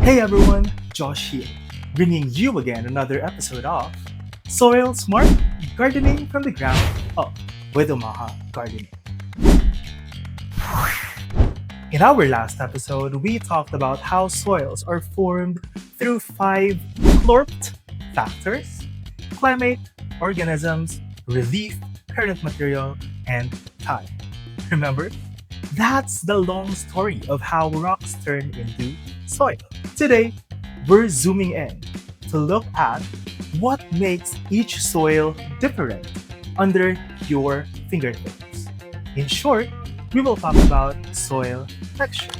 Hey everyone, Josh here, bringing you again another episode of Soil Smart Gardening from the Ground Up with Omaha Gardener. In our last episode, we talked about how soils are formed through five CLORPT factors: climate, organisms, relief, parent material, and time. Remember? That's the long story of how rocks turn into soil. Today, we're zooming in to look at what makes each soil different under your fingertips. In short, we will talk about soil texture.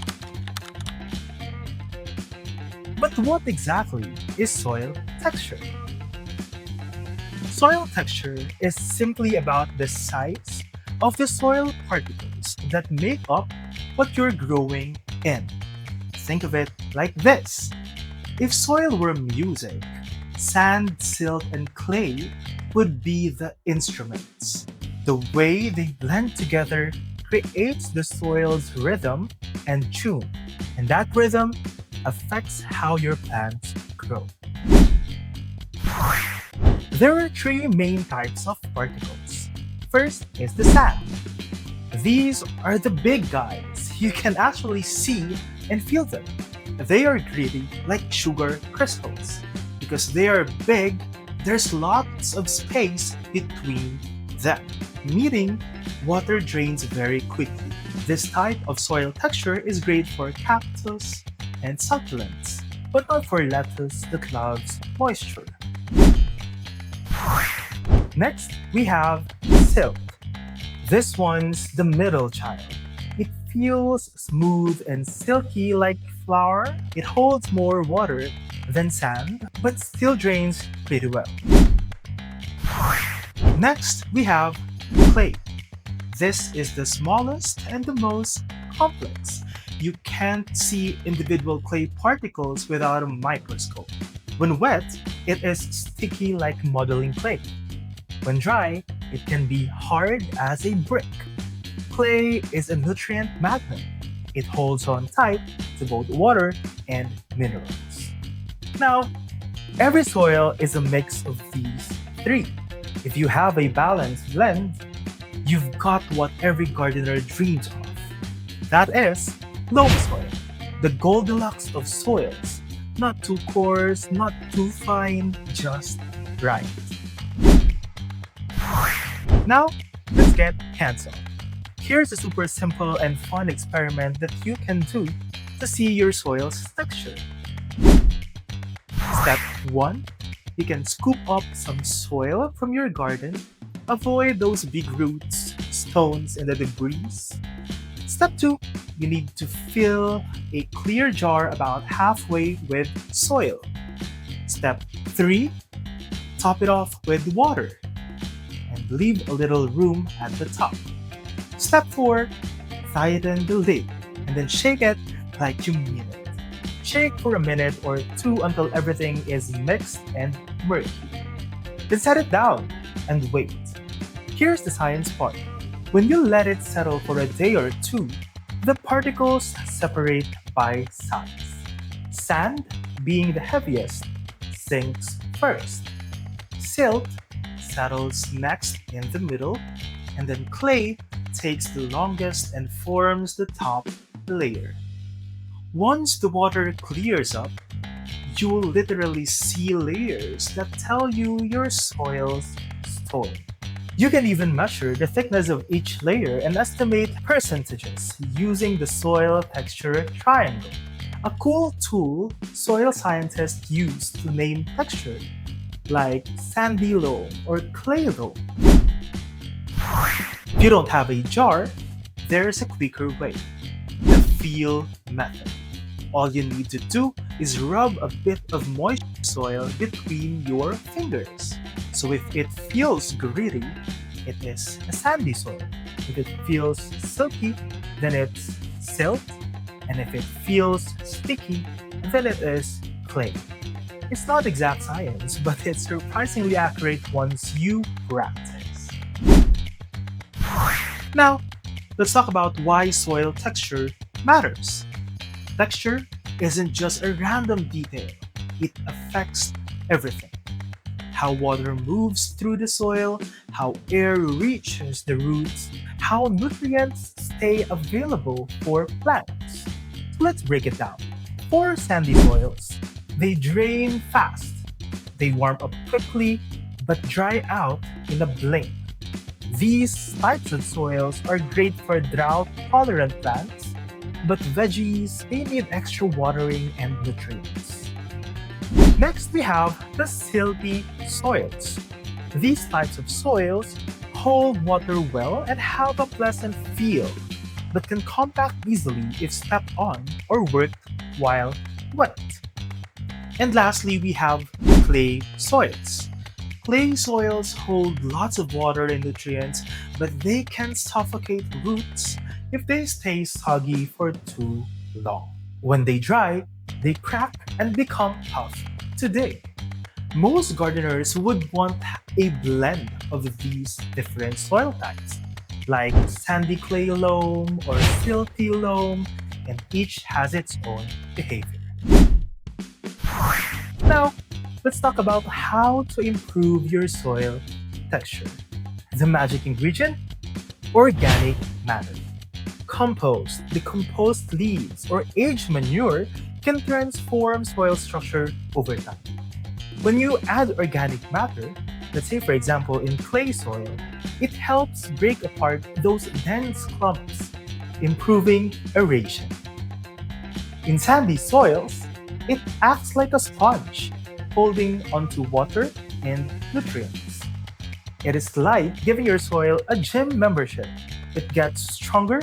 But what exactly is soil texture? Soil texture is simply about the size of the soil particles that make up what you're growing in. Think of it like this. If soil were music, sand, silt, and clay would be the instruments. The way they blend together creates the soil's rhythm and tune, and that rhythm affects how your plants grow. There are three main types of particles. First is the sand. These are the big guys. You can actually see and feel them. They are gritty like sugar crystals. Because they are big, there's lots of space between them, meaning water drains very quickly. This type of soil texture is great for cactus and succulents, but not for lettuce that loves moisture. Next, we have silt. This one's the middle child. It feels smooth and silky like flour. It holds more water than sand, but still drains pretty well. Next, we have clay. This is the smallest and the most complex. You can't see individual clay particles without a microscope. When wet, it is sticky like modeling clay. When dry, it can be hard as a brick. Clay is a nutrient magnet. It holds on tight to both water and minerals. Now, every soil is a mix of these three. If you have a balanced blend, you've got what every gardener dreams of. That is loam soil, the Goldilocks of soils. Not too coarse, not too fine, just right. Now, let's get hands-on. Here's a super simple and fun experiment that you can do to see your soil's texture. Step 1. You can scoop up some soil from your garden. Avoid those big roots, stones, and the debris. Step 2. You need to fill a clear jar about halfway with soil. Step 3. Top it off with water and leave a little room at the top. Step 4. Tighten the lid and then shake it like you mean it. Shake for a minute or two until everything is mixed and murky. Then set it down and wait. Here's the science part. When you let it settle for a day or two, the particles separate by size. Sand, being the heaviest, sinks first. Silt settles next in the middle, and then clay takes the longest and forms the top layer. Once the water clears up, you'll literally see layers that tell you your soil's story. You can even measure the thickness of each layer and estimate percentages using the soil texture triangle, a cool tool soil scientists use to name texture, like sandy loam or clay loam. If you don't have a jar, there's a quicker way: the feel method. All you need to do is rub a bit of moist soil between your fingers. So if it feels gritty, it is a sandy soil. If it feels silky, then it's silt. And if it feels sticky, then it is clay. It's not exact science, but it's surprisingly accurate once you practice. Now, let's talk about why soil texture matters. Texture isn't just a random detail, it affects everything. How water moves through the soil, how air reaches the roots, how nutrients stay available for plants. So let's break it down. For sandy soils, they drain fast, they warm up quickly, but dry out in a blink. These types of soils are great for drought-tolerant plants, but veggies, they need extra watering and nutrients. Next, we have the silty soils. These types of soils hold water well and have a pleasant feel, but can compact easily if stepped on or worked while wet. And lastly, we have clay soils. Clay soils hold lots of water and nutrients, but they can suffocate roots if they stay soggy for too long. When they dry, they crack and become tough to dig. Most gardeners would want a blend of these different soil types, like sandy clay loam or silty loam, and each has its own behavior. Now, let's talk about how to improve your soil texture. The magic ingredient? Organic matter. Compost, decomposed leaves, or aged manure can transform soil structure over time. When you add organic matter, let's say for example in clay soil, it helps break apart those dense clumps, improving aeration. In sandy soils, it acts like a sponge, holding onto water and nutrients. It is like giving your soil a gym membership. It gets stronger,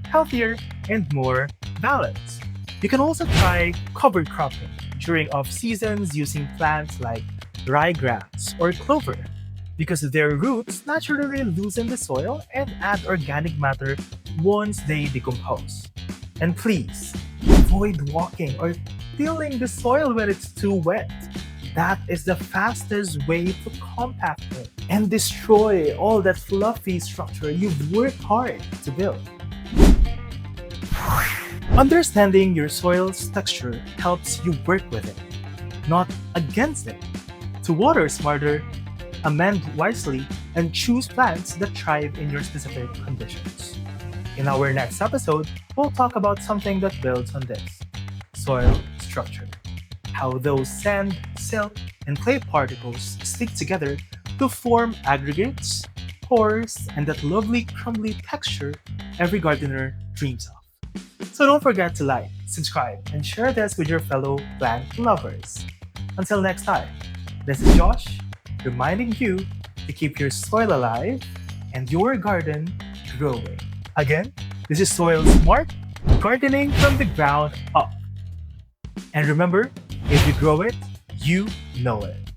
healthier, and more balanced. You can also try cover cropping during off seasons using plants like ryegrass or clover because their roots naturally loosen the soil and add organic matter once they decompose. And please, avoid walking or tilling the soil when it's too wet. That is the fastest way to compact it and destroy all that fluffy structure you've worked hard to build. Understanding your soil's texture helps you work with it, not against it. To water smarter, amend wisely, and choose plants that thrive in your specific conditions. In our next episode, we'll talk about something that builds on this: soil structure. How those sand, silt, and clay particles stick together to form aggregates, pores, and that lovely crumbly texture every gardener dreams of. So don't forget to like, subscribe, and share this with your fellow plant lovers. Until next time, this is Josh, reminding you to keep your soil alive and your garden growing. Again, this is Soil Smart, gardening from the ground up. And remember, if you grow it, you know it.